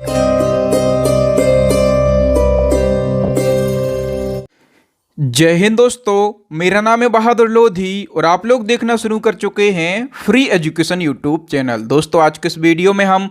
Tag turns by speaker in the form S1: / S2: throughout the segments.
S1: जय हिंद दोस्तों, मेरा नाम है बहादुर लोधी और आप लोग देखना शुरू कर चुके हैं फ्री एजुकेशन यूट्यूब चैनल। दोस्तों आज के इस वीडियो में हम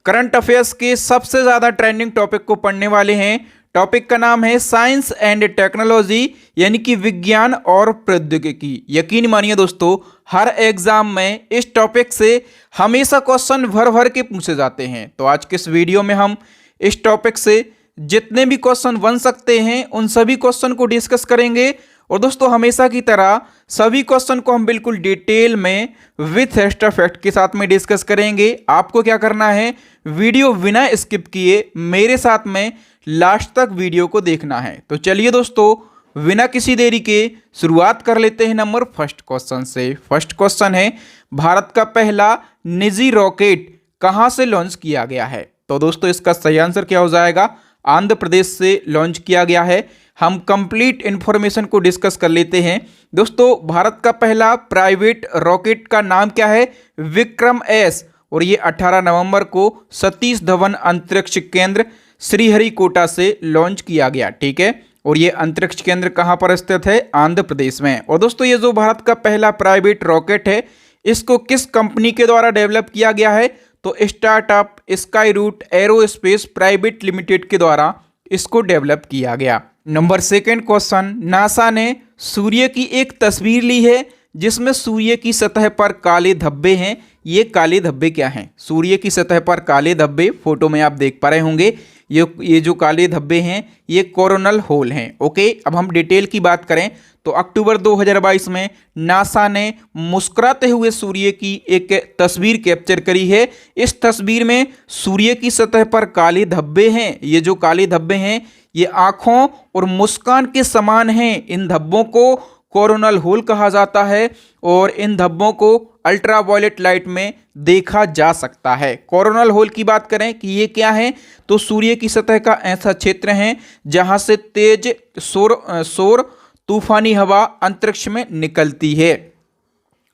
S1: करंट अफेयर्स के सबसे ज़्यादा ट्रेंडिंग टॉपिक को पढ़ने वाले हैं। टॉपिक का नाम है साइंस एंड टेक्नोलॉजी, यानी कि विज्ञान और प्रौद्योगिकी। यकीन मानिए दोस्तों, हर एग्जाम में इस टॉपिक से हमेशा क्वेश्चन भर भर के पूछे जाते हैं। तो आज के इस वीडियो में हम इस टॉपिक से जितने भी क्वेश्चन बन सकते हैं उन सभी क्वेश्चन को डिस्कस करेंगे। और दोस्तों हमेशा की तरह सभी क्वेश्चन को हम बिल्कुल डिटेल में विथ एक्स्ट्रा फैक्ट के साथ में डिस्कस करेंगे। आपको क्या करना है, वीडियो बिना स्किप किए मेरे साथ में लास्ट तक वीडियो को देखना है। तो चलिए दोस्तों बिना किसी देरी के शुरुआत कर लेते हैं नंबर फर्स्ट क्वेश्चन से। फर्स्ट क्वेश्चन है, भारत का पहला निजी रॉकेट कहां से लॉन्च किया गया है? तो दोस्तों इसका सही आंसर क्या हो जाएगा? आंध्र प्रदेश से लॉन्च किया गया है। हम कंप्लीट इंफॉर्मेशन को डिस्कस कर लेते हैं। दोस्तों भारत का पहला प्राइवेट रॉकेट का नाम क्या है? विक्रम एस, और ये 18 नवंबर को सतीश धवन अंतरिक्ष केंद्र श्रीहरिकोटा से लॉन्च किया गया। ठीक है, और ये अंतरिक्ष केंद्र कहाँ पर स्थित है? आंध्र प्रदेश में। और दोस्तों ये जो भारत का पहला प्राइवेट रॉकेट है, इसको किस कंपनी के द्वारा डेवलप किया गया है? तो startup Skyroot Aerospace Private Limited के द्वारा इसको डेवलप किया गया। नंबर सेकंड क्वेश्चन, नासा ने सूर्य की एक तस्वीर ली है जिसमें सूर्य की सतह पर काले धब्बे हैं। ये काले धब्बे क्या हैं? सूर्य की सतह पर काले धब्बे फोटो में आप देख पा रहे होंगे। ये जो काले धब्बे हैं ये कोरोनल होल हैं। ओके, अब हम डिटेल की बात करें तो अक्टूबर 2022 में नासा ने मुस्कुराते हुए सूर्य की एक तस्वीर कैप्चर करी है। इस तस्वीर में सूर्य की सतह पर काले धब्बे हैं। ये जो काले धब्बे हैं ये आंखों और मुस्कान के समान हैं। इन धब्बों को कोरोनल होल कहा जाता है और इन धब्बों को अल्ट्रावायलेट लाइट में देखा जा सकता है। कोरोनल होल की बात करें कि ये क्या है, तो सूर्य की सतह का ऐसा क्षेत्र है जहां से तेज सौर तूफानी हवा अंतरिक्ष में निकलती है।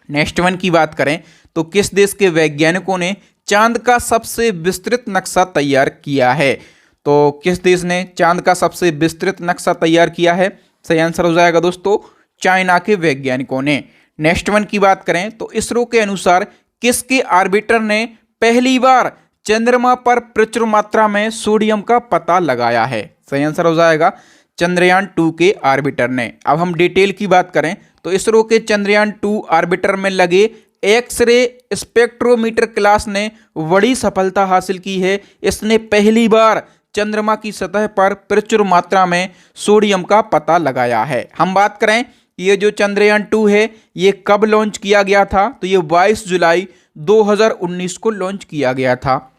S1: नेक्स्ट वन की बात करें तो किस देश के वैज्ञानिकों ने चांद का सबसे विस्तृत नक्शा तैयार किया है? तो किस देश ने चांद का सबसे विस्तृत नक्शा तैयार किया है? सही आंसर हो जाएगा दोस्तों चाइना के वैज्ञानिकों ने। नेक्स्ट वन की बात करें तो इसरो के अनुसार किसके ऑर्बिटर ने पहली बार चंद्रमा पर प्रचुर मात्रा में सोडियम का पता लगाया है? सही आंसर हो जाएगा चंद्रयान 2 के ऑर्बिटर ने। अब हम डिटेल की बात करें तो इसरो के चंद्रयान 2 ऑर्बिटर में लगे एक्सरे स्पेक्ट्रोमीटर क्लास ने बड़ी सफलता हासिल की है। इसने पहली बार चंद्रमा की सतह पर प्रचुर मात्रा में सोडियम का पता लगाया है। हम बात करें ये जो चंद्रयान 2 है ये कब लॉन्च किया गया था? तो ये 22 जुलाई 2019 को लॉन्च किया गया था।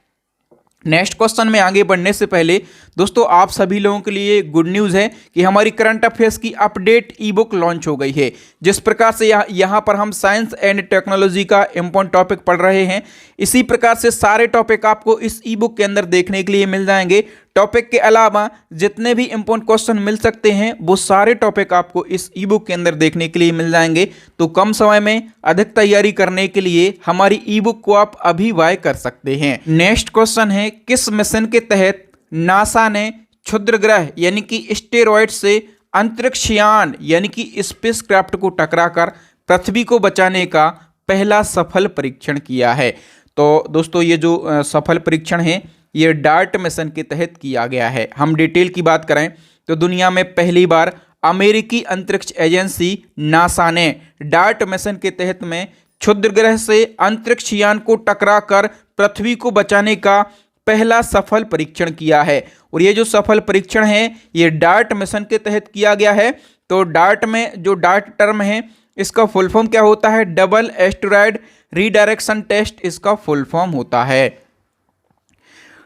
S1: नेक्स्ट क्वेश्चन में आगे बढ़ने से पहले दोस्तों आप सभी लोगों के लिए गुड न्यूज़ है कि हमारी करंट अफेयर्स की अपडेट ई बुक लॉन्च हो गई है। जिस प्रकार से यहाँ पर हम साइंस एंड टेक्नोलॉजी का इम्पोर्टेंट टॉपिक पढ़ रहे हैं, इसी प्रकार से सारे टॉपिक आपको इस ई बुक के अंदर देखने के लिए मिल जाएंगे। टॉपिक के अलावा जितने भी इंपॉर्टेंट क्वेश्चन मिल सकते हैं वो सारे टॉपिक आपको इस ई बुक के अंदर देखने के लिए मिल जाएंगे। तो कम समय में अधिक तैयारी करने के लिए हमारी ई बुक को आप अभी बाय कर सकते हैं। नेक्स्ट क्वेश्चन है, किस मिशन के तहत नासा ने क्षुद्र ग्रह यानी कि एस्टेरॉयड से अंतरिक्षयान यानी कि स्पेसक्राफ्ट को टकराकर पृथ्वी को बचाने का पहला सफल परीक्षण किया है? तो दोस्तों ये जो सफल परीक्षण है ये डार्ट मिशन के तहत किया गया है। हम डिटेल की बात करें तो दुनिया में पहली बार अमेरिकी अंतरिक्ष एजेंसी नासा ने डार्ट मिशन के तहत में क्षुद्र ग्रह से अंतरिक्ष यान को टकराकर पृथ्वी को बचाने का पहला सफल परीक्षण किया है। और ये जो सफल परीक्षण है ये डार्ट मिशन के तहत किया गया है। तो डार्ट में जो डार्ट टर्म है इसका फुल फॉर्म क्या होता है? डबल एस्टेरॉयड रीडायरेक्शन टेस्ट इसका फुल फॉर्म होता है।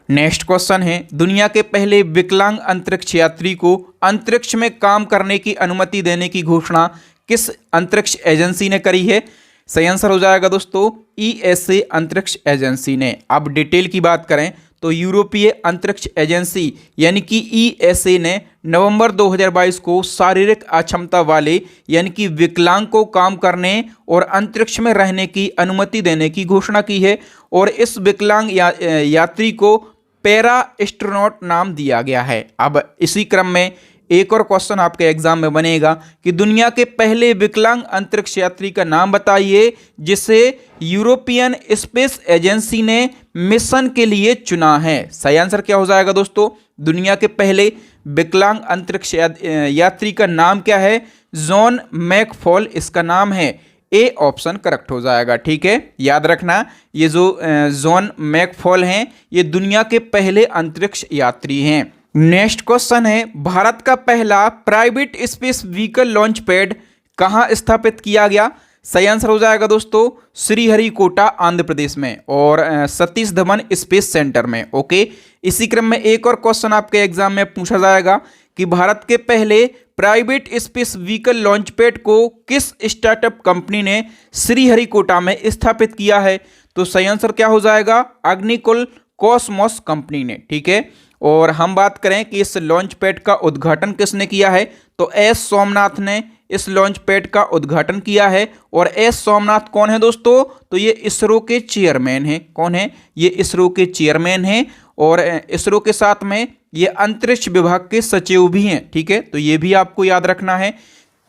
S1: नेक्स्ट क्वेश्चन है, दुनिया के पहले विकलांग अंतरिक्ष यात्री को अंतरिक्ष में काम करने की अनुमति देने की घोषणा किस अंतरिक्ष एजेंसी ने करी है? सही आंसर हो जाएगा दोस्तों ईएसए अंतरिक्ष एजेंसी ने। अब डिटेल की बात करें तो यूरोपीय अंतरिक्ष एजेंसी यानी कि ईएसए ने नवंबर 2022 को शारीरिक अक्षमता वाले यानी कि विकलांग को काम करने और अंतरिक्ष में रहने की अनुमति देने की घोषणा की है। और इस विकलांग यात्री को पैरा एस्ट्रोनॉट नाम दिया गया है। अब इसी क्रम में एक और क्वेश्चन आपके एग्जाम में बनेगा कि दुनिया के पहले विकलांग अंतरिक्ष यात्री का नाम बताइए जिसे यूरोपियन स्पेस एजेंसी ने मिशन के लिए चुना है। सही आंसर क्या हो जाएगा दोस्तों? दुनिया के पहले विकलांग अंतरिक्ष यात्री का नाम क्या है? जॉन मैकफॉल इसका नाम है। ए ऑप्शन करेक्ट हो जाएगा। ठीक है, याद रखना ये जो जॉन मैकफॉल हैं ये दुनिया के पहले अंतरिक्ष यात्री हैं। नेक्स्ट क्वेश्चन है, भारत का पहला private space vehicle launch pad कहाँ स्थापित किया गया? सही आंसर हो जाएगा दोस्तों श्रीहरिकोटा आंध्र प्रदेश में और सतीश धवन स्पेस सेंटर में। ओके, इसी क्रम में एक और क्वेश्चन आपके एग्जाम में पूछा जाएगा कि भारत के पहले private space vehicle launch pad को किस स्टार्टअप कंपनी ने श्रीहरिकोटा में स्थापित किया है? तो सही आंसर क्या हो जाएगा? अग्निकुल कॉस्मोस कंपनी ने। ठीक है, और हम बात करें कि इस लॉन्च पैड का उद्घाटन किसने किया है तो एस सोमनाथ ने इस लॉन्च पैड का उद्घाटन किया है। और एस सोमनाथ कौन है दोस्तों? तो ये इसरो के चेयरमैन हैं। कौन है? ये इसरो के चेयरमैन हैं और इसरो के साथ में ये अंतरिक्ष विभाग के सचिव भी हैं। ठीक है, तो ये भी आपको याद रखना है।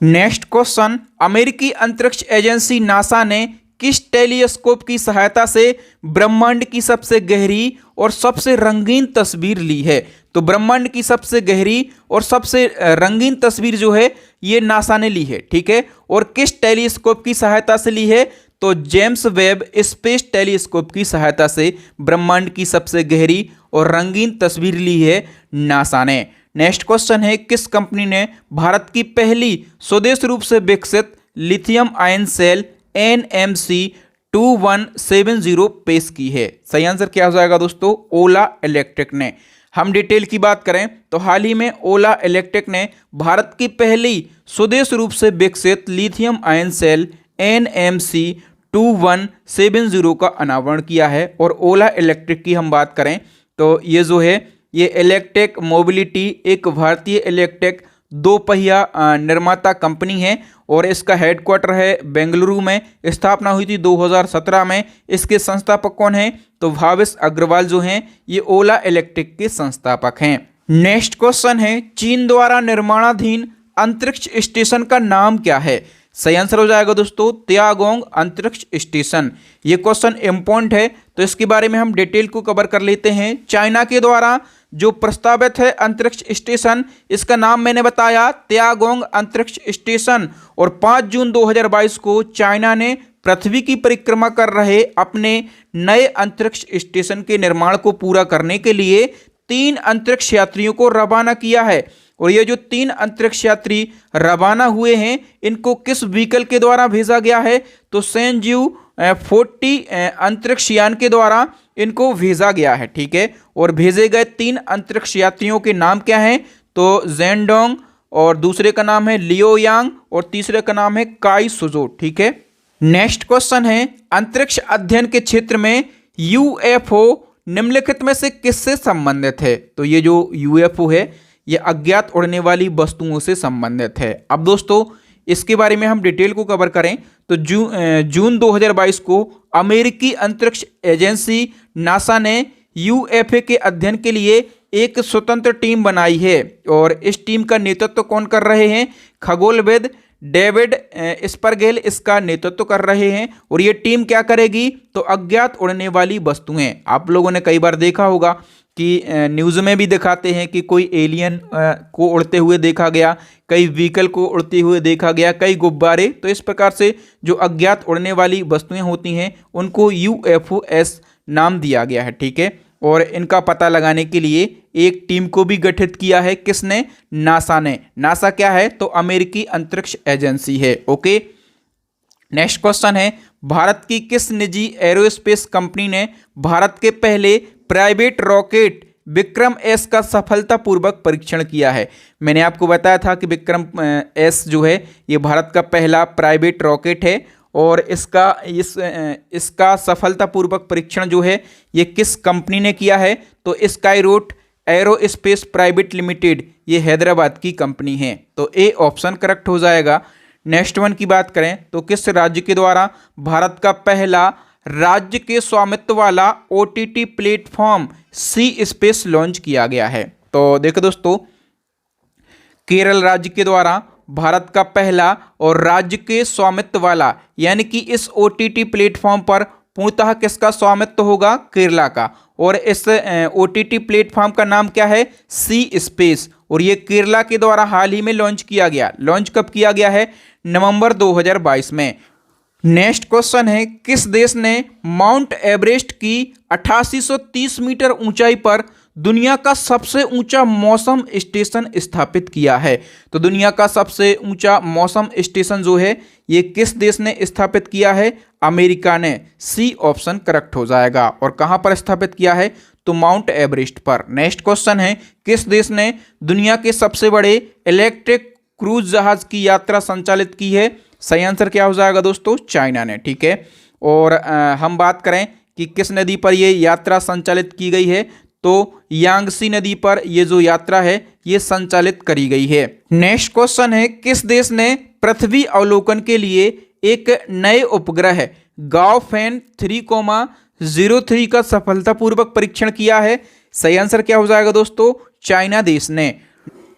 S1: नेक्स्ट क्वेश्चन, अमेरिकी अंतरिक्ष एजेंसी नासा ने किस टेलीस्कोप की सहायता से ब्रह्मांड की सबसे गहरी और सबसे रंगीन तस्वीर ली है? तो ब्रह्मांड की सबसे गहरी और सबसे रंगीन तस्वीर जो है ये नासा ने ली है। ठीक है, और किस टेलीस्कोप की सहायता से ली है? तो जेम्स वेब स्पेस टेलीस्कोप की सहायता से ब्रह्मांड की सबसे गहरी और रंगीन तस्वीर ली है नासा ने। नेक्स्ट क्वेश्चन है, किस कंपनी ने भारत की पहली स्वदेशी रूप से विकसित लिथियम आयन सेल NMC 2170 पेश की है? सही आंसर क्या हो जाएगा दोस्तों? ओला इलेक्ट्रिक ने। हम डिटेल की बात करें तो हाल ही में ओला इलेक्ट्रिक ने भारत की पहली स्वदेशी रूप से विकसित लिथियम आयन सेल NMC 2170 का अनावरण किया है। और ओला इलेक्ट्रिक की हम बात करें तो ये जो है ये इलेक्ट्रिक मोबिलिटी एक भारतीय इलेक्ट्रिक दो पहिया निर्माता कंपनी है और इसका हेडक्वार्टर है बेंगलुरु में। स्थापना हुई थी 2017 में। इसके संस्थापक कौन हैं? तो भावेश अग्रवाल जो हैं ये ओला इलेक्ट्रिक के संस्थापक हैं। नेक्स्ट क्वेश्चन है, चीन द्वारा निर्माणाधीन अंतरिक्ष स्टेशन का नाम क्या है? सही आंसर हो जाएगा दोस्तों त्यागोंग अंतरिक्ष स्टेशन। ये क्वेश्चन इंपॉर्टेंट है तो इसके बारे में हम डिटेल को कवर कर लेते हैं। चाइना के द्वारा जो प्रस्तावित है अंतरिक्ष स्टेशन इसका नाम मैंने बताया त्यागोंग अंतरिक्ष स्टेशन। और 5 जून 2022 को चाइना ने पृथ्वी की परिक्रमा कर रहे अपने नए अंतरिक्ष स्टेशन के निर्माण को पूरा करने के लिए 3 अंतरिक्ष यात्रियों को रवाना किया है। और ये जो 3 अंतरिक्ष यात्री रवाना हुए हैं इनको किस व्हीकल के द्वारा भेजा गया है? तो सेंजीव 40 अंतरिक्ष यान के द्वारा इनको भेजा गया है। ठीक है, और भेजे गए 3 अंतरिक्ष यात्रियों के नाम क्या हैं? तो जेंडोंग और दूसरे का नाम है लियो यांग और तीसरे का नाम है काई सुजो। ठीक है, नेक्स्ट क्वेश्चन है, अंतरिक्ष अध्ययन के क्षेत्र में UFO निम्नलिखित में से किससे संबंधित है? तो ये जो UFO है ये अज्ञात उड़ने वाली वस्तुओं से संबंधित है। अब दोस्तों इसके बारे में हम डिटेल को कवर करें तो जून 2022 को अमेरिकी अंतरिक्ष एजेंसी नासा ने UFO के अध्ययन के लिए एक स्वतंत्र टीम बनाई है। और इस टीम का नेतृत्व कौन कर रहे हैं? खगोलविद डेविड स्परगेल इसका नेतृत्व कर रहे हैं। और ये टीम क्या करेगी? तो अज्ञात उड़ने वाली वस्तुएं, आप लोगों ने कई बार देखा होगा कि न्यूज़ में भी दिखाते हैं कि कोई एलियन को उड़ते हुए देखा गया, कई व्हीकल को उड़ते हुए देखा गया, कई गुब्बारे। तो इस प्रकार से जो अज्ञात उड़ने वाली वस्तुएं होती हैं उनको UFOs नाम दिया गया है। ठीक है, और इनका पता लगाने के लिए एक टीम को भी गठित किया है। किसने? नासा ने। नासा क्या है? तो अमेरिकी अंतरिक्ष एजेंसी है। ओके, नेक्स्ट क्वेश्चन है, भारत की किस निजी एरोस्पेस कंपनी ने भारत के पहले प्राइवेट रॉकेट विक्रम एस का सफलतापूर्वक परीक्षण किया है? मैंने आपको बताया था कि विक्रम एस जो है ये भारत का पहला प्राइवेट रॉकेट है और इसका सफलतापूर्वक परीक्षण जो है ये किस कंपनी ने किया है? तो स्काईरूट एरोस्पेस प्राइवेट लिमिटेड, ये हैदराबाद की कंपनी है। तो ए ऑप्शन करेक्ट हो जाएगा। नेक्स्ट वन की बात करें तो किस राज्य के द्वारा भारत का पहला राज्य के स्वामित्व वाला OTT प्लेटफॉर्म सी स्पेस लॉन्च किया गया है। तो देखो दोस्तों, केरल राज्य के द्वारा भारत का पहला और राज्य के स्वामित्व वाला, यानी कि इस OTT प्लेटफॉर्म पर पूर्णतः किसका स्वामित्व होगा? केरला का। और इस OTT प्लेटफॉर्म का नाम क्या है? सी स्पेस। और ये केरला के द्वारा हाल ही में लॉन्च किया गया। लॉन्च कब किया गया है? नवंबर 2022 में। नेक्स्ट क्वेश्चन है, किस देश ने माउंट एवरेस्ट की 8830 मीटर ऊंचाई पर दुनिया का सबसे ऊंचा मौसम स्टेशन स्थापित किया है? तो दुनिया का सबसे ऊंचा मौसम स्टेशन जो है ये किस देश ने स्थापित किया है? अमेरिका ने। सी ऑप्शन करेक्ट हो जाएगा। और कहां पर स्थापित किया है? तो माउंट एवरेस्ट पर। नेक्स्ट क्वेश्चन है, किस देश ने दुनिया के सबसे बड़े इलेक्ट्रिक क्रूज जहाज की यात्रा संचालित की है? सही आंसर क्या हो जाएगा दोस्तों? चाइना ने। ठीक है। और हम बात करें कि किस नदी पर ये यात्रा संचालित की गई है, तो यांगसी नदी पर ये जो यात्रा है ये संचालित करी गई है। नेक्स्ट क्वेश्चन है, किस देश ने पृथ्वी अवलोकन के लिए एक नए उपग्रह गाओफेन 3,03 का सफलतापूर्वक परीक्षण किया है? सही आंसर क्या हो जाएगा दोस्तों? चाइना देश ने।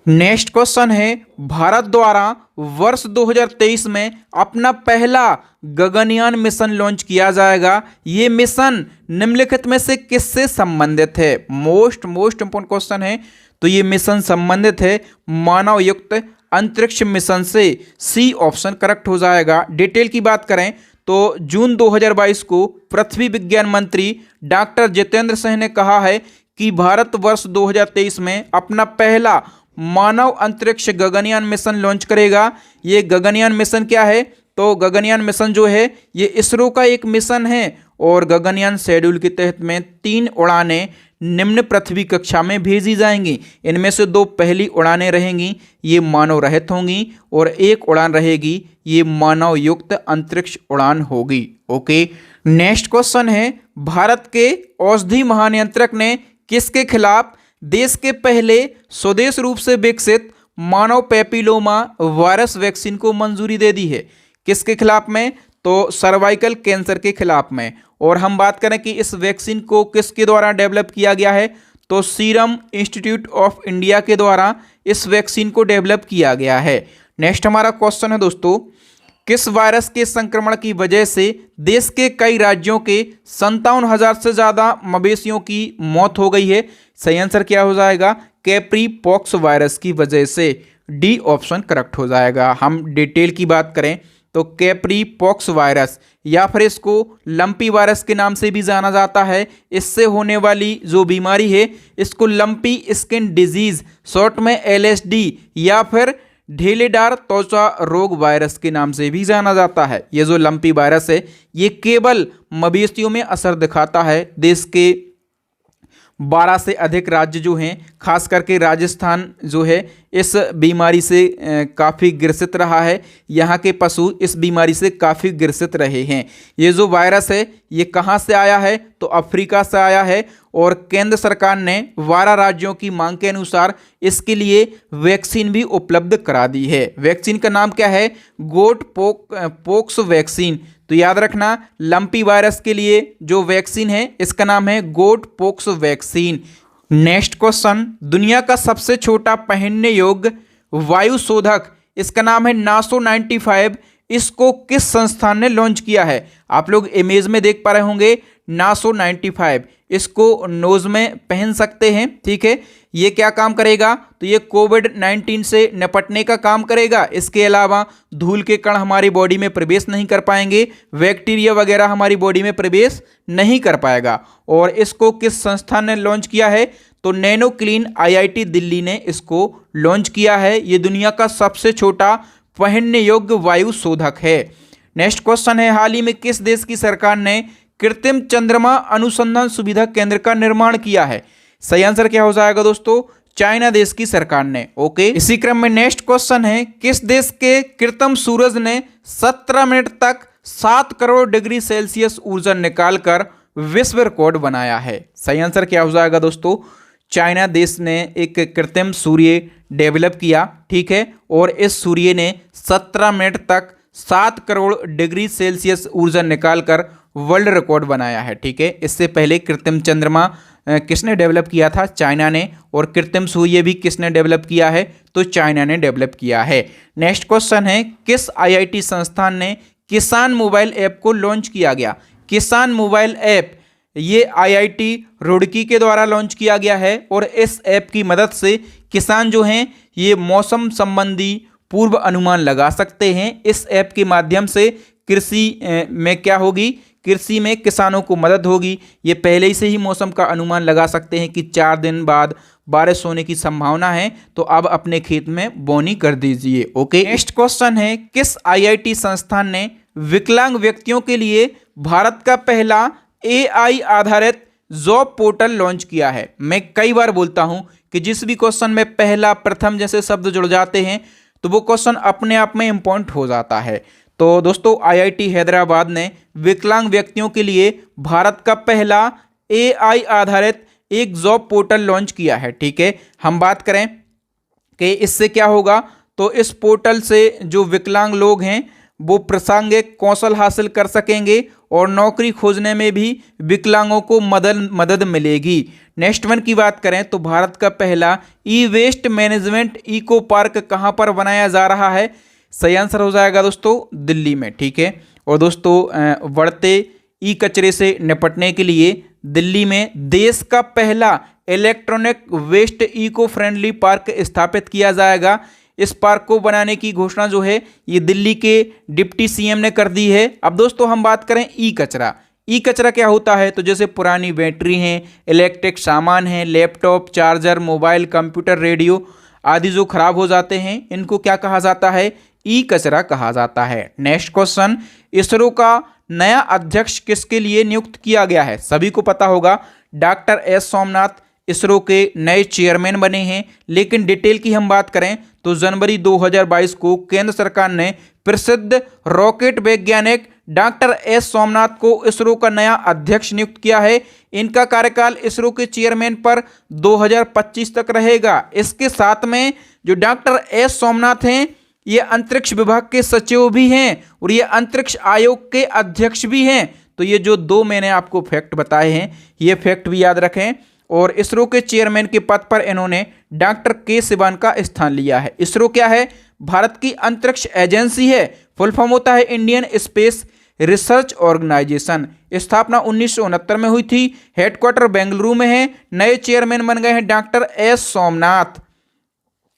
S1: नेक्स्ट क्वेश्चन है, भारत द्वारा वर्ष 2023 में अपना पहला गगनयान मिशन लॉन्च किया जाएगा। ये मिशन निम्नलिखित में से किससे संबंधित है? मोस्ट इंपोर्टेंट क्वेश्चन है। तो ये मिशन संबंधित है मानव युक्त अंतरिक्ष मिशन से। सी ऑप्शन करेक्ट हो जाएगा। डिटेल की बात करें तो जून 2022 को पृथ्वी विज्ञान मंत्री डॉक्टर जितेंद्र सिंह ने कहा है कि भारत वर्ष 2023 में अपना पहला मानव अंतरिक्ष गगनयान मिशन लॉन्च करेगा। ये गगनयान मिशन क्या है? तो गगनयान मिशन जो है ये इसरो का एक मिशन है और गगनयान शेड्यूल के तहत में 3 उड़ानें निम्न पृथ्वी कक्षा में भेजी जाएंगी। इनमें से 2 पहली उड़ानें रहेंगी ये मानव रहित होंगी और 1 उड़ान रहेगी ये मानव युक्त अंतरिक्ष उड़ान होगी। ओके। नेक्स्ट क्वेश्चन है, भारत के औषधि महानियंत्रक ने किसके खिलाफ देश के पहले स्वदेश रूप से विकसित मानव पैपिलोमा वायरस वैक्सीन को मंजूरी दे दी है? किसके खिलाफ में? तो सर्वाइकल कैंसर के खिलाफ में। और हम बात करें कि इस वैक्सीन को किसके द्वारा डेवलप किया गया है, तो सीरम इंस्टीट्यूट ऑफ इंडिया के द्वारा इस वैक्सीन को डेवलप किया गया है। नेक्स्ट हमारा क्वेश्चन है दोस्तों, किस वायरस के संक्रमण की वजह से देश के कई राज्यों के 57,000 से ज़्यादा मवेशियों की मौत हो गई है? सही आंसर क्या हो जाएगा? कैप्री पॉक्स वायरस की वजह से। डी ऑप्शन करेक्ट हो जाएगा। हम डिटेल की बात करें तो कैप्री पॉक्स वायरस या फिर इसको लंपी वायरस के नाम से भी जाना जाता है। इससे होने वाली जो बीमारी है इसको लंपी स्किन डिजीज, शॉर्ट में LSD या फिर ढेलेदार त्वचा रोग वायरस के नाम से भी जाना जाता है। ये जो लंपी वायरस है ये केवल मवेशियों में असर दिखाता है। देश के 12 से अधिक राज्य जो हैं, खास करके राजस्थान जो है इस बीमारी से काफ़ी ग्रसित रहा है। यहाँ के पशु इस बीमारी से काफ़ी ग्रसित रहे हैं। ये जो वायरस है ये कहाँ से आया है, तो अफ्रीका से आया है और केंद्र सरकार ने 12 राज्यों की मांग के अनुसार इसके लिए वैक्सीन भी उपलब्ध करा दी है। वैक्सीन का नाम क्या है? गोट पोक्स वैक्सीन। तो याद रखना, लंपी वायरस के लिए जो वैक्सीन है इसका नाम है गोट पोक्स वैक्सीन। नेक्स्ट क्वेश्चन, दुनिया का सबसे छोटा पहनने योग्य वायु शोधक, इसका नाम है नासो 95। इसको किस संस्थान ने लॉन्च किया है? आप लोग इमेज में देख पा रहे होंगे नासो 95। इसको नोज में पहन सकते हैं। ठीक है। ये क्या काम करेगा? तो ये कोविड-19 से निपटने का काम करेगा। इसके अलावा धूल के कण हमारी बॉडी में प्रवेश नहीं कर पाएंगे, बैक्टीरिया वगैरह हमारी बॉडी में प्रवेश नहीं कर पाएगा। और इसको किस संस्थान ने लॉन्च किया है? तो नैनो क्लीन IIT दिल्ली ने इसको लॉन्च किया है। ये दुनिया का सबसे छोटा पहनने योग्य वायु शोधक है। नेक्स्ट क्वेश्चन है, हाल ही में किस देश की सरकार ने कृत्रिम चंद्रमा अनुसंधान सुविधा केंद्र का निर्माण किया है? सही आंसर क्या हो जाएगा दोस्तों? चाइना देश की सरकार ने। ओके। इसी क्रम में नेक्स्ट क्वेश्चन है, किस देश के कृत्रिम सूरज ने 17 मिनट तक 7 करोड़ डिग्री सेल्सियस ऊर्जा निकालकर विश्व रिकॉर्ड बनाया है? सही आंसर क्या हो जाएगा दोस्तों? चाइना देश ने एक कृत्रिम सूर्य डेवलप किया। ठीक है। और इस सूर्य ने 17 मिनट तक 7 करोड़ डिग्री सेल्सियस ऊर्जा निकालकर वर्ल्ड रिकॉर्ड बनाया है। ठीक है, इससे पहले कृत्रिम चंद्रमा किसने डेवलप किया था? चाइना ने। और कृत्रिम सूर्य भी किसने डेवलप किया है? तो चाइना ने डेवलप किया है। नेक्स्ट क्वेश्चन है, किस आईआईटी संस्थान ने किसान मोबाइल ऐप को लॉन्च किया गया? किसान मोबाइल ऐप ये आईआईटी रुड़की के द्वारा लॉन्च किया गया है और इस ऐप की मदद से किसान जो हैं ये मौसम संबंधी पूर्व अनुमान लगा सकते हैं। इस ऐप के माध्यम से कृषि में क्या होगी? कृषि में किसानों को मदद होगी। ये पहले ही से ही मौसम का अनुमान लगा सकते हैं कि 4 दिन बाद बारिश होने की संभावना है, तो अब अपने खेत में बोनी कर दीजिए। ओके, नेक्स्ट क्वेश्चन है, किस आईआईटी संस्थान ने विकलांग व्यक्तियों के लिए भारत का पहला एआई आधारित जॉब पोर्टल लॉन्च किया है? मैं कई बार बोलता हूं कि जिस भी क्वेश्चन में पहला प्रथम जैसे शब्द जुड़ जाते हैं तो वो क्वेश्चन अपने आप में इंपॉर्टेंट हो जाता है। तो दोस्तों, आईआईटी हैदराबाद ने विकलांग व्यक्तियों के लिए भारत का पहला एआई आधारित एक जॉब पोर्टल लॉन्च किया है। ठीक है, हम बात करें कि इससे क्या होगा, तो इस पोर्टल से जो विकलांग लोग हैं वो प्रासंगिक कौशल हासिल कर सकेंगे और नौकरी खोजने में भी विकलांगों को मदद मिलेगी। नेक्स्ट वन की बात करें तो भारत का पहला ई वेस्ट मैनेजमेंट इको पार्क कहाँ पर बनाया जा रहा है? सही आंसर हो जाएगा दोस्तों दिल्ली में। ठीक है, और दोस्तों बढ़ते ई कचरे से निपटने के लिए दिल्ली में देश का पहला electronic waste eco friendly park स्थापित किया जाएगा। इस पार्क को बनाने की घोषणा जो है ये दिल्ली के डिप्टी सीएम ने कर दी है। अब दोस्तों हम बात करें ई कचरा। ई कचरा क्या होता है? तो जैसे पुरानी बैटरी हैं, इलेक्ट्रिक सामान हैं, laptop, charger, mobile, computer, radio आदि जो खराब हो जाते हैं, इनको क्या कहा जाता है? ई कचरा कहा जाता है। नेक्स्ट क्वेश्चन, इसरो का नया अध्यक्ष किसके लिए नियुक्त किया गया है? सभी को पता होगा, डॉक्टर एस सोमनाथ इसरो के नए चेयरमैन बने हैं। लेकिन डिटेल की हम बात करें तो जनवरी 2022 को केंद्र सरकार ने प्रसिद्ध रॉकेट वैज्ञानिक डॉक्टर एस सोमनाथ को इसरो का नया अध्यक्ष नियुक्त किया है। इनका कार्यकाल इसरो के चेयरमैन पर 2025 तक रहेगा। इसके साथ में जो डॉक्टर एस सोमनाथ हैं ये अंतरिक्ष विभाग के सचिव भी हैं और ये अंतरिक्ष आयोग के अध्यक्ष भी हैं। तो ये जो दो मैंने आपको फैक्ट बताए हैं ये फैक्ट भी याद रखें। और इसरो के चेयरमैन के पद पर इन्होंने डॉक्टर के सिवान का स्थान लिया है। इसरो क्या है? भारत की अंतरिक्ष एजेंसी है। फुल फॉर्म होता है इंडियन स्पेस रिसर्च ऑर्गेनाइजेशन। स्थापना 1969 में हुई थी। हेडक्वार्टर बेंगलुरु में है। नए चेयरमैन बन गए हैं doctor S Somnath.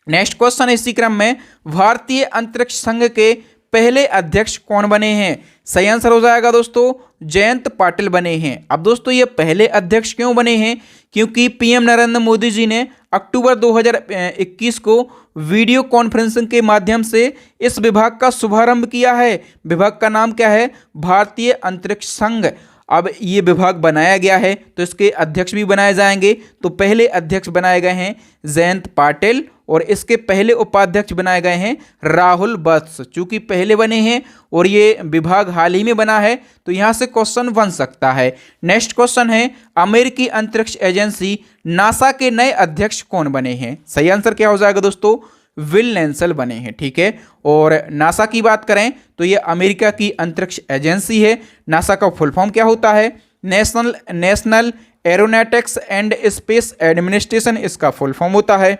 S1: Next question इसी क्रम में, भारतीय अंतरिक्ष संघ के पहले अध्यक्ष कौन बने हैं? सही आंसर हो जाएगा दोस्तों जयंत पाटिल बने हैं। अब दोस्तों ये पहले अध्यक्ष क्यों बने हैं? क्योंकि पीएम नरेंद्र मोदी जी ने अक्टूबर 2021 को वीडियो कॉन्फ्रेंसिंग के माध्यम से इस विभाग का शुभारंभ किया है। विभाग का नाम क्या है? भारतीय अंतरिक्ष संघ। अब ये विभाग बनाया गया है तो इसके अध्यक्ष भी बनाए जाएंगे। तो पहले अध्यक्ष बनाए गए हैं जयंत पाटिल और इसके पहले उपाध्यक्ष बनाए गए हैं राहुल वत्स। चूंकि पहले बने हैं और ये विभाग हाल ही में बना है तो यहाँ से क्वेश्चन बन सकता है। नेक्स्ट क्वेश्चन है, अमेरिकी अंतरिक्ष एजेंसी नासा के नए अध्यक्ष कौन बने हैं? सही आंसर क्या हो जाएगा दोस्तों? विल नेंसल बने हैं। ठीक है, और नासा की बात करें तो ये अमेरिका की अंतरिक्ष एजेंसी है। नासा का फुल फॉर्म क्या होता है? National aeronautics and space administration इसका फुल फॉर्म होता है।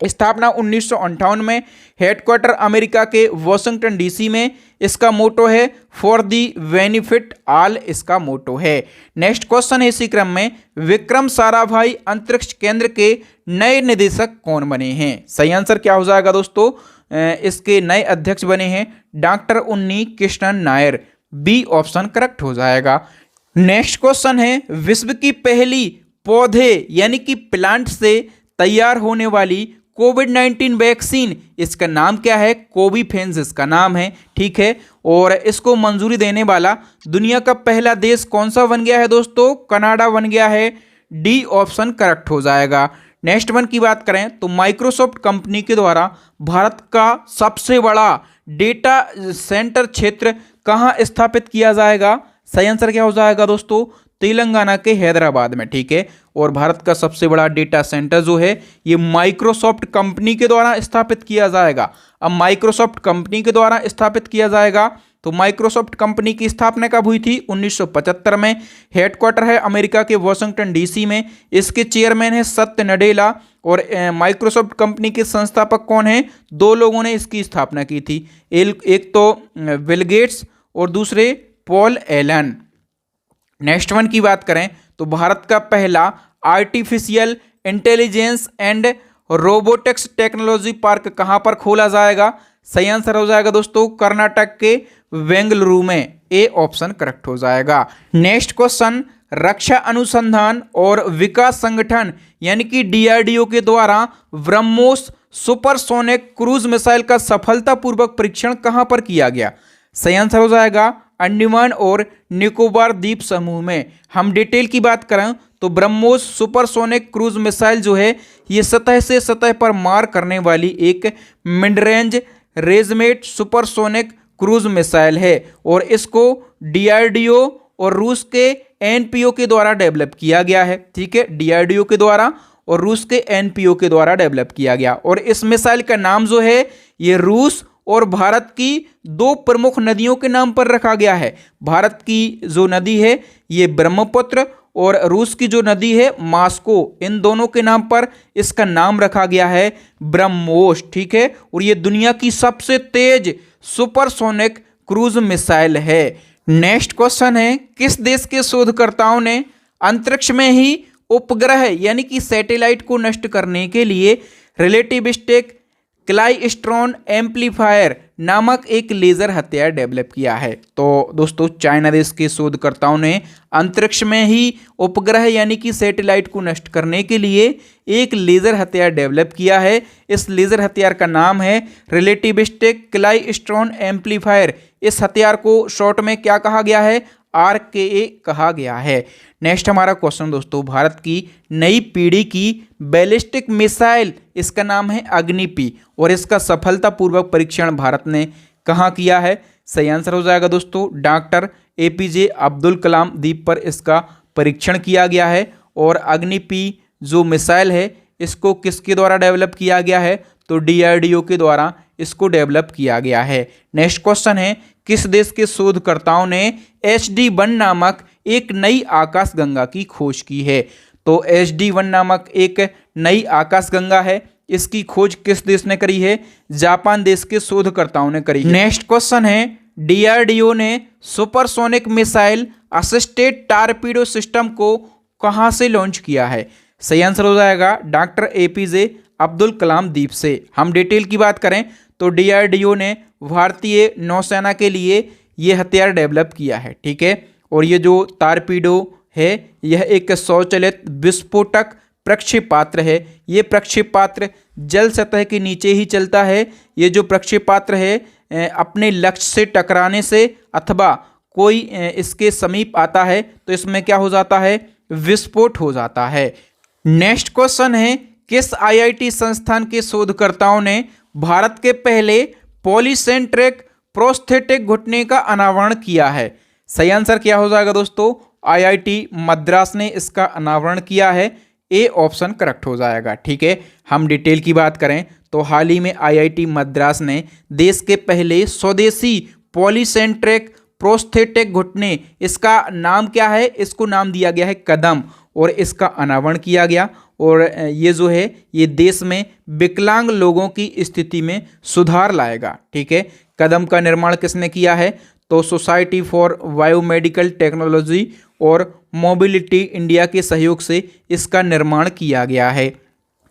S1: स्थापना 1958 में। हेडक्वार्टर अमेरिका के वॉशिंगटन डीसी में। इसका मोटो है फॉर दी बेनिफिट ऑल, इसका मोटो है। नेक्स्ट क्वेश्चन है इसी क्रम में, विक्रम साराभाई अंतरिक्ष केंद्र के नए निदेशक कौन बने हैं? सही आंसर क्या हो जाएगा दोस्तों? इसके नए अध्यक्ष बने हैं doctor Unni Krishnan Nair. B option correct हो जाएगा। नेक्स्ट क्वेश्चन है, विश्व की पहली पौधे यानी कि प्लांट से तैयार होने वाली कोविड-19 वैक्सीन, इसका नाम क्या है? कोविफेंस इसका नाम है। ठीक है, और इसको मंजूरी देने वाला दुनिया का पहला देश कौन सा बन गया है दोस्तों? कनाडा बन गया है। डी ऑप्शन करेक्ट हो जाएगा। नेक्स्ट वन की बात करें तो माइक्रोसॉफ्ट कंपनी के द्वारा भारत का सबसे बड़ा डेटा सेंटर क्षेत्र कहाँ स्थापित किया जाएगा? सही आंसर क्या हो जाएगा दोस्तों? तेलंगाना के हैदराबाद में। ठीक है, और भारत का सबसे बड़ा डेटा सेंटर जो है ये माइक्रोसॉफ्ट कंपनी के द्वारा स्थापित किया जाएगा। अब माइक्रोसॉफ्ट कंपनी के द्वारा स्थापित किया जाएगा तो माइक्रोसॉफ्ट कंपनी की स्थापना कब हुई थी? 1975 में। हेडक्वार्टर है अमेरिका के वॉशिंगटन डीसी में। इसके चेयरमैन है सत्य नडेला। और माइक्रोसॉफ्ट कंपनी के संस्थापक कौन हैं? दो लोगों ने इसकी स्थापना की थी, एक तो बिल गेट्स और दूसरे पॉल एलन। नेक्स्ट वन की बात करें तो भारत का पहला artificial intelligence and robotics technology park कहां पर खोला जाएगा? सही आंसर हो जाएगा दोस्तों कर्नाटक के बेंगलुरु में। ए ऑप्शन करेक्ट हो जाएगा। नेक्स्ट क्वेश्चन, रक्षा अनुसंधान और विकास संगठन यानी कि डीआरडीओ के द्वारा ब्रह्मोस सुपरसोनिक क्रूज मिसाइल का सफलतापूर्वक परीक्षण कहां पर किया गया? सही आंसर हो जाएगा अंडमान और निकोबार द्वीप समूह में। हम डिटेल की बात करें तो ब्रह्मोस सुपरसोनिक क्रूज मिसाइल जो है ये सतह से सतह पर मार करने वाली एक mid range ramjet supersonic cruise missile है और इसको डीआरडीओ और रूस के एनपीओ के द्वारा डेवलप किया गया है। ठीक है, डीआरडीओ के द्वारा और रूस के एनपीओ के द्वारा डेवलप किया गया। और इस मिसाइल का नाम जो है ये रूस और भारत की दो प्रमुख नदियों के नाम पर रखा गया है। भारत की जो नदी है ये ब्रह्मपुत्र और रूस की जो नदी है मास्को, इन दोनों के नाम पर इसका नाम रखा गया है ब्रह्मोस। ठीक है, और ये दुनिया की सबसे तेज सुपरसोनिक क्रूज मिसाइल है। नेक्स्ट क्वेश्चन है, किस देश के शोधकर्ताओं ने अंतरिक्ष में ही उपग्रह यानी कि सैटेलाइट को नष्ट करने के लिए रिलेटिविस्टिक क्लाइस्ट्रॉन एम्पलीफायर नामक एक लेजर हथियार डेवलप किया है? तो दोस्तों चाइना देश के शोधकर्ताओं ने अंतरिक्ष में ही उपग्रह यानी कि सैटेलाइट को नष्ट करने के लिए एक लेजर हथियार डेवलप किया है। इस लेजर हथियार का नाम है रिलेटिविस्टिक क्लाइस्ट्रॉन एम्पलीफायर। इस हथियार को शॉर्ट में क्या कहा गया है? RKA कहा गया है। नेक्स्ट हमारा क्वेश्चन दोस्तों, भारत की नई पीढ़ी की बैलिस्टिक मिसाइल, इसका नाम है अग्निपी और इसका सफलतापूर्वक परीक्षण भारत ने कहाँ किया है? सही आंसर हो जाएगा दोस्तों डॉक्टर APJ अब्दुल कलाम द्वीप पर इसका परीक्षण किया गया है। और अग्निपी जो मिसाइल है इसको किसके द्वारा डेवलप किया गया है? तो DRDO के द्वारा इसको डेवलप किया गया है। नेक्स्ट क्वेश्चन है, किस देश के शोधकर्ताओं ने HD-1 नामक एक नई आकाशगंगा की खोज की है? तो HD-1 नामक एक नई आकाशगंगा है, इसकी खोज किस देश ने करी है? जापान देश के शोधकर्ताओं ने करी है। नेक्स्ट क्वेश्चन है, DRDO ने supersonic missile assisted torpedo system को कहां से लॉन्च किया है? सही आंसर हो जाएगा डॉक्टर APJ अब्दुल कलाम द्वीप से। हम डिटेल की बात करें तो DRDO ने भारतीय नौसेना के लिए ये हथियार डेवलप किया है। ठीक है, और ये जो टारपीडो है यह एक स्वचालित विस्फोटक प्रक्षेपास्त्र है। ये प्रक्षेपास्त्र जल सतह के नीचे ही चलता है। ये जो प्रक्षेपास्त्र है अपने लक्ष्य से टकराने से अथवा कोई इसके समीप आता है तो इसमें क्या हो जाता है? विस्फोट हो जाता है। नेक्स्ट क्वेश्चन है, किस IIT संस्थान के शोधकर्ताओं ने भारत के पहले पॉलीसेंट्रिक प्रोस्थेटिक घुटने का अनावरण किया है? सही आंसर क्या हो जाएगा दोस्तों? IIT मद्रास ने इसका अनावरण किया है। ए ऑप्शन करेक्ट हो जाएगा। ठीक है, हम डिटेल की बात करें तो हाल ही में IIT मद्रास ने देश के पहले स्वदेशी पॉलीसेंट्रिक प्रोस्थेटिक घुटने, इसका नाम क्या है? इसको नाम दिया गया है कदम, और इसका अनावरण किया गया। और ये जो है ये देश में विकलांग लोगों की स्थिति में सुधार लाएगा। ठीक है, कदम का निर्माण किसने किया है? तो सोसाइटी फॉर बायोमेडिकल टेक्नोलॉजी और मोबिलिटी इंडिया के सहयोग से इसका निर्माण किया गया है।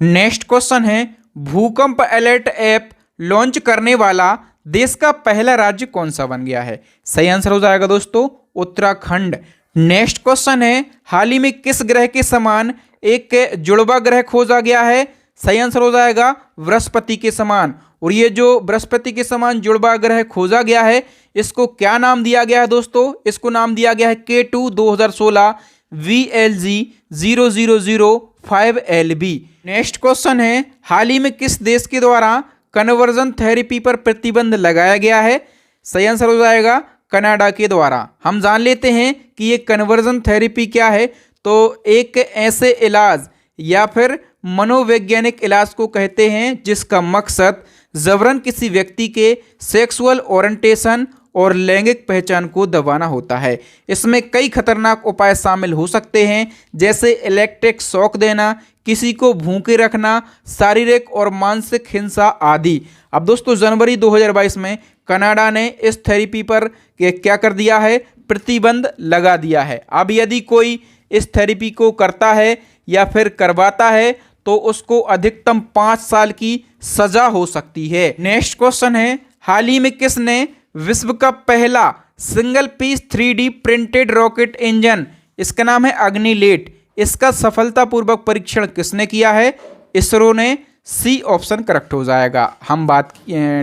S1: नेक्स्ट क्वेश्चन है, भूकंप अलर्ट ऐप लॉन्च करने वाला देश का पहला राज्य कौन सा बन गया है? सही आंसर हो जाएगा दोस्तों उत्तराखंड। नेक्स्ट क्वेश्चन है, हाल ही में किस ग्रह के समान एक जुड़वा ग्रह खोजा गया है? सही आंसर हो जाएगा बृहस्पति के समान। और ये जो बृहस्पति के समान जुड़वा ग्रह खोजा गया है इसको क्या नाम दिया गया है दोस्तों? इसको नाम दिया गया है K2 2016 VLG 0005LB। Next question है, हाल ही में किस देश के द्वारा कन्वर्जन थेरेपी पर प्रतिबंध लगाया गया है? सही आंसर हो जाएगा कनाडा के द्वारा। हम जान लेते हैं कि ये कन्वर्जन थेरेपी क्या है। तो एक ऐसे इलाज या फिर मनोवैज्ञानिक इलाज को कहते हैं जिसका मकसद जबरन किसी व्यक्ति के सेक्सुअल ओरिएंटेशन और लैंगिक पहचान को दबाना होता है। इसमें कई खतरनाक उपाय शामिल हो सकते हैं, जैसे इलेक्ट्रिक शॉक देना, किसी को भूखे रखना, शारीरिक और मानसिक हिंसा आदि। अब दोस्तों जनवरी 2022 में कनाडा ने इस थेरेपी पर क्या कर दिया है, प्रतिबंध लगा दिया है। अब यदि कोई इस थेरेपी को करता है या फिर करवाता है तो उसको अधिकतम 5 साल की सजा हो सकती है। नेक्स्ट क्वेश्चन है, हाल ही में किसने विश्व का पहला single piece 3D printed rocket engine, इसका नाम है अग्निलेट, इसका सफलतापूर्वक परीक्षण किसने किया है? इसरो ने। सी ऑप्शन करेक्ट हो जाएगा। हम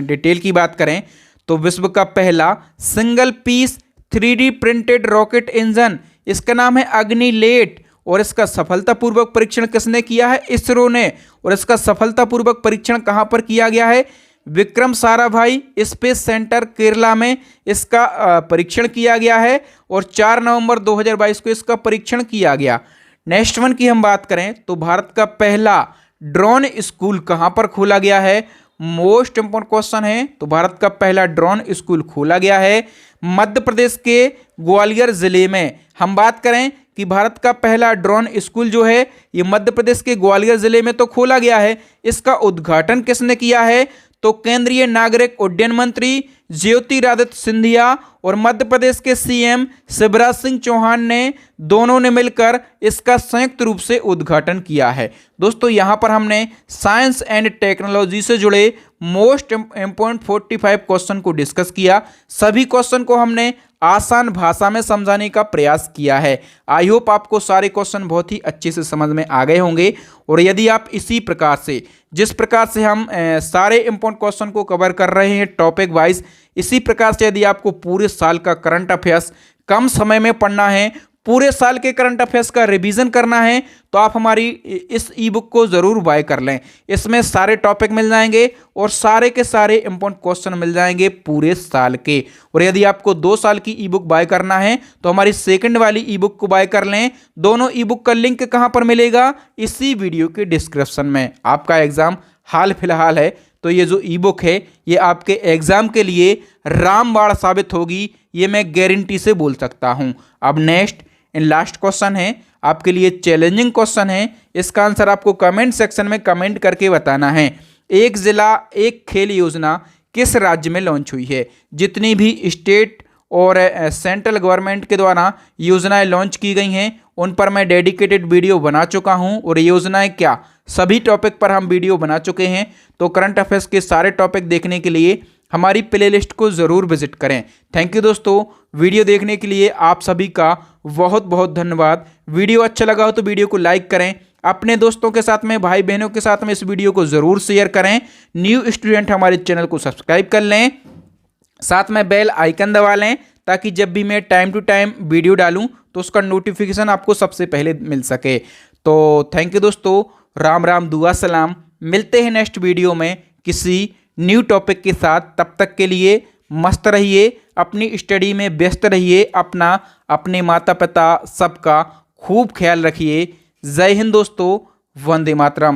S1: डिटेल की बात करें तो विश्व का पहला single piece 3D printed rocket engine, इसका नाम है अग्निलेट और इसका सफलतापूर्वक परीक्षण किसने किया है? इसरो ने। और इसका सफलतापूर्वक परीक्षण कहां पर किया गया है? विक्रम साराभाई स्पेस सेंटर केरला में इसका परीक्षण किया गया है और 4 नवंबर 2022 को इसका परीक्षण किया गया। नेक्स्ट वन की हम बात करें तो भारत का पहला ड्रोन स्कूल कहां पर खोला गया है? मोस्ट इंपोर्टेंट क्वेश्चन है। तो भारत का पहला ड्रोन स्कूल खोला गया है मध्य प्रदेश के ग्वालियर जिले में। हम बात करें कि भारत का पहला ड्रोन स्कूल जो है ये मध्य प्रदेश के ग्वालियर जिले में तो खोला गया है। इसका उद्घाटन किसने किया है? तो केंद्रीय नागरिक उड्डयन मंत्री ज्योतिरादित्य सिंधिया और मध्य प्रदेश के सीएम शिवराज सिंह चौहान ने, दोनों ने मिलकर इसका संयुक्त रूप से उद्घाटन किया है। दोस्तों यहाँ पर हमने साइंस एंड टेक्नोलॉजी से जुड़े मोस्ट इम्पोर्टेंट 45 क्वेश्चन को डिस्कस किया। सभी क्वेश्चन को हमने आसान भाषा में समझाने का प्रयास किया है। आई होप आपको सारे क्वेश्चन बहुत ही अच्छे से समझ में आ गए होंगे। और यदि आप इसी प्रकार से, जिस प्रकार से हम सारे इंपॉर्टेंट क्वेश्चन को कवर कर रहे हैं टॉपिक वाइज, इसी प्रकार से यदि आपको पूरे साल का करंट अफेयर्स कम समय में पढ़ना है, पूरे साल के करंट अफेयर्स का रिवीजन करना है, तो आप हमारी इस ई बुक को ज़रूर बाय कर लें। इसमें सारे टॉपिक मिल जाएंगे और सारे के सारे इंपॉर्टेंट क्वेश्चन मिल जाएंगे पूरे साल के। और यदि आपको 2 साल की ई बुक बाय करना है तो हमारी सेकंड वाली ई बुक को बाय कर लें। दोनों ई बुक का लिंक कहां पर मिलेगा? इसी वीडियो के डिस्क्रिप्शन में। आपका एग्जाम हाल फिलहाल है तो ये जो ई बुक है ये आपके एग्जाम के लिए रामबाण साबित होगी, ये मैं गारंटी से बोल सकता हूं। अब नेक्स्ट एंड लास्ट क्वेश्चन है, आपके लिए चैलेंजिंग क्वेश्चन है। इसका आंसर आपको कमेंट सेक्शन में कमेंट करके बताना है। एक जिला एक खेल योजना किस राज्य में लॉन्च हुई है? जितनी भी स्टेट और सेंट्रल गवर्नमेंट के द्वारा योजनाएं लॉन्च की गई हैं उन पर मैं डेडिकेटेड वीडियो बना चुका हूं। और योजनाएं क्या, सभी टॉपिक पर हम वीडियो बना चुके हैं। तो करंट अफेयर्स के सारे टॉपिक देखने के लिए हमारी प्लेलिस्ट को ज़रूर विजिट करें। थैंक यू दोस्तों, वीडियो देखने के लिए आप सभी का बहुत बहुत धन्यवाद। वीडियो अच्छा लगा हो तो वीडियो को लाइक करें, अपने दोस्तों के साथ में, भाई बहनों के साथ में इस वीडियो को ज़रूर शेयर करें। न्यू स्टूडेंट हमारे चैनल को सब्सक्राइब कर लें, साथ में बेल आइकन दबा लें ताकि जब भी मैं टाइम टू टाइम वीडियो डालूं तो उसका नोटिफिकेशन आपको सबसे पहले मिल सके। तो थैंक यू दोस्तों, राम राम, दुआ सलाम। मिलते हैं नेक्स्ट वीडियो में किसी न्यू टॉपिक के साथ। तब तक के लिए मस्त रहिए, अपनी स्टडी में व्यस्त रहिए, अपना, अपने माता पिता सबका खूब ख्याल रखिए। जय हिंद दोस्तों, वंदे मातरम।